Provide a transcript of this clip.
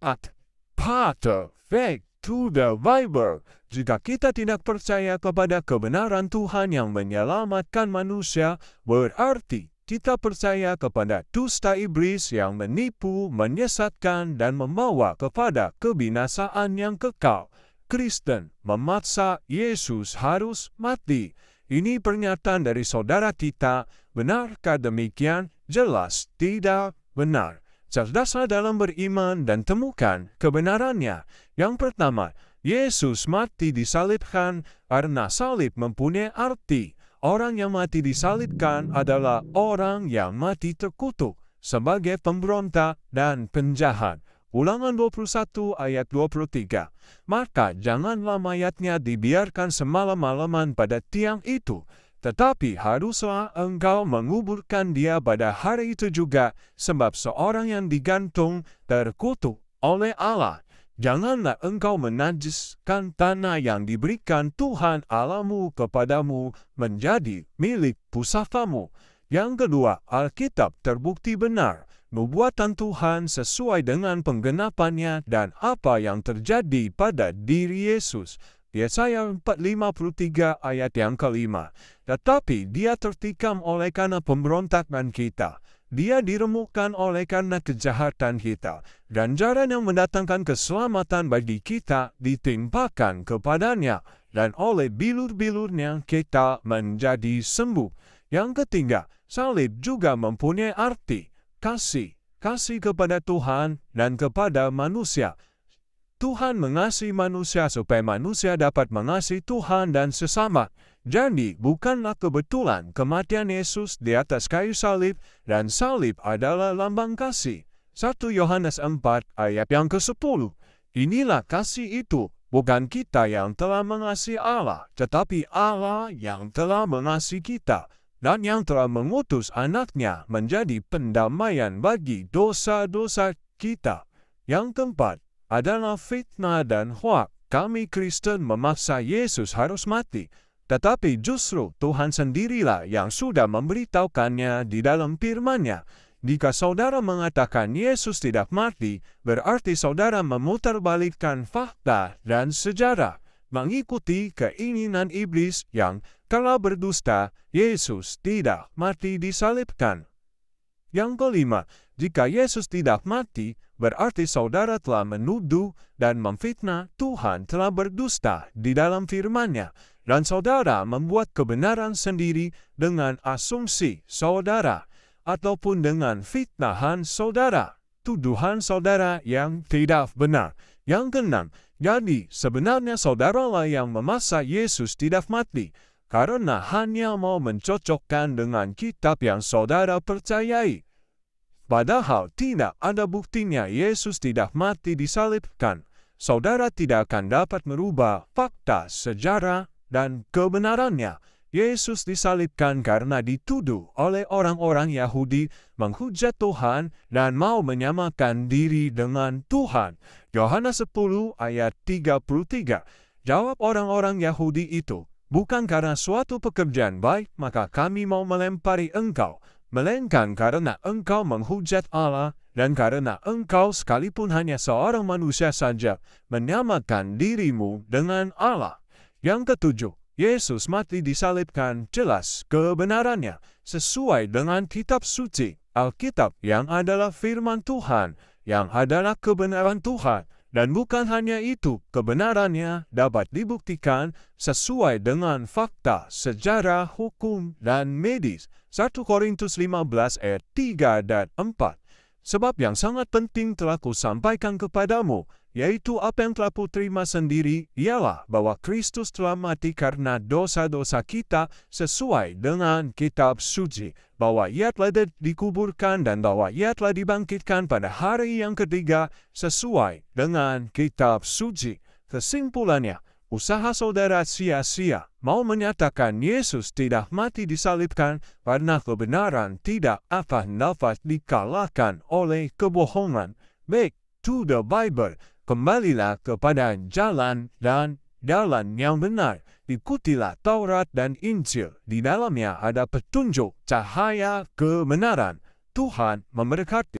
At Pater, back to the Bible. Jika kita tidak percaya kepada kebenaran Tuhan yang menyelamatkan manusia, berarti kita percaya kepada dusta iblis yang menipu, menyesatkan, dan membawa kepada kebinasaan yang kekal. Kristen memaksa Yesus harus mati. Ini pernyataan dari saudara kita. Benarkah demikian? Jelas tidak benar. Cerdaslah dalam beriman dan temukan kebenarannya. Yang pertama, Yesus mati disalibkan karena salib mempunyai arti. Orang yang mati disalibkan adalah orang yang mati terkutuk sebagai pemberontak dan penjahat. Ulangan 21 ayat 23. Maka janganlah mayatnya dibiarkan semalam-malaman pada tiang itu, tetapi haruslah engkau menguburkan dia pada hari itu juga, sebab seorang yang digantung terkutuk oleh Allah. Janganlah engkau menajiskan tanah yang diberikan Tuhan Allahmu kepadamu menjadi milik pusakamu. Yang kedua, Alkitab terbukti benar. Nubuatan Tuhan sesuai dengan penggenapannya dan apa yang terjadi pada diri Yesus. Yesaya 4:53 ayat yang kelima. Tetapi dia tertikam oleh karena pemberontakan kita. Dia diremukkan oleh karena kejahatan kita. Ganjaran yang mendatangkan keselamatan bagi kita ditimpakan kepadanya. Dan oleh bilur-bilurnya kita menjadi sembuh. Yang ketiga, salib juga mempunyai arti. Kasih kepada Tuhan dan kepada manusia. Tuhan mengasihi manusia supaya manusia dapat mengasihi Tuhan dan sesama. Jadi, bukanlah kebetulan kematian Yesus di atas kayu salib, dan salib adalah lambang kasih. 1 Yohanes 4 ayat yang ke-10. Inilah kasih itu, bukan kita yang telah mengasihi Allah, tetapi Allah yang telah mengasihi kita, dan yang telah mengutus anaknya menjadi pendamaian bagi dosa-dosa kita. Yang keempat adalah fitnah dan hoak. Kami Kristen memaksa Yesus harus mati, tetapi justru Tuhan sendirilah yang sudah memberitahukannya di dalam firman-Nya. Jika saudara mengatakan Yesus tidak mati, berarti saudara memutarbalikkan fakta dan sejarah, mengikuti keinginan iblis yang telah berdusta. Yesus tidak mati disalibkan. Yang kelima, jika Yesus tidak mati, berarti saudara telah menuduh dan memfitnah Tuhan telah berdusta di dalam firman-Nya, dan saudara membuat kebenaran sendiri dengan asumsi saudara, ataupun dengan fitnahan saudara, tuduhan saudara yang tidak benar. Yang keenam, jadi sebenarnya saudaralah yang memaksa Yesus tidak mati, karena hanya mau mencocokkan dengan kitab yang saudara percayai. Padahal tidak ada buktinya Yesus tidak mati disalibkan. Saudara tidak akan dapat merubah fakta sejarah dan kebenarannya. Yesus disalibkan karena dituduh oleh orang-orang Yahudi menghujat Tuhan dan mau menyamakan diri dengan Tuhan. Yohanes 10 ayat 33. Jawab orang-orang Yahudi itu, bukan karena suatu pekerjaan baik maka kami mau melempari engkau, melainkan karena engkau menghujat Allah, dan karena engkau sekalipun hanya seorang manusia saja, menyamakan dirimu dengan Allah. Yang ketujuh, Yesus mati disalibkan jelas kebenarannya, sesuai dengan kitab suci, Alkitab yang adalah firman Tuhan, yang adalah kebenaran Tuhan. Dan bukan hanya itu, kebenarannya dapat dibuktikan sesuai dengan fakta, sejarah, hukum, dan medis. 1 Korintus 15 ayat 3 dan 4. Sebab yang sangat penting telah kusampaikan kepadamu, yaitu apa yang telah kuterima sendiri, ialah bahwa Kristus telah mati karena dosa-dosa kita sesuai dengan kitab suci, bahwa ia telah dikuburkan dan bahwa ia telah dibangkitkan pada hari yang ketiga sesuai dengan kitab suci. Kesimpulannya, usaha saudara sia-sia mau menyatakan Yesus tidak mati disalibkan karena kebenaran tidak akan dapat dikalahkan oleh kebohongan. Back to the Bible. Kembalilah kepada jalan dan jalan yang benar. Ikutilah Taurat dan Injil. Di dalamnya ada petunjuk cahaya kebenaran. Tuhan memberkati.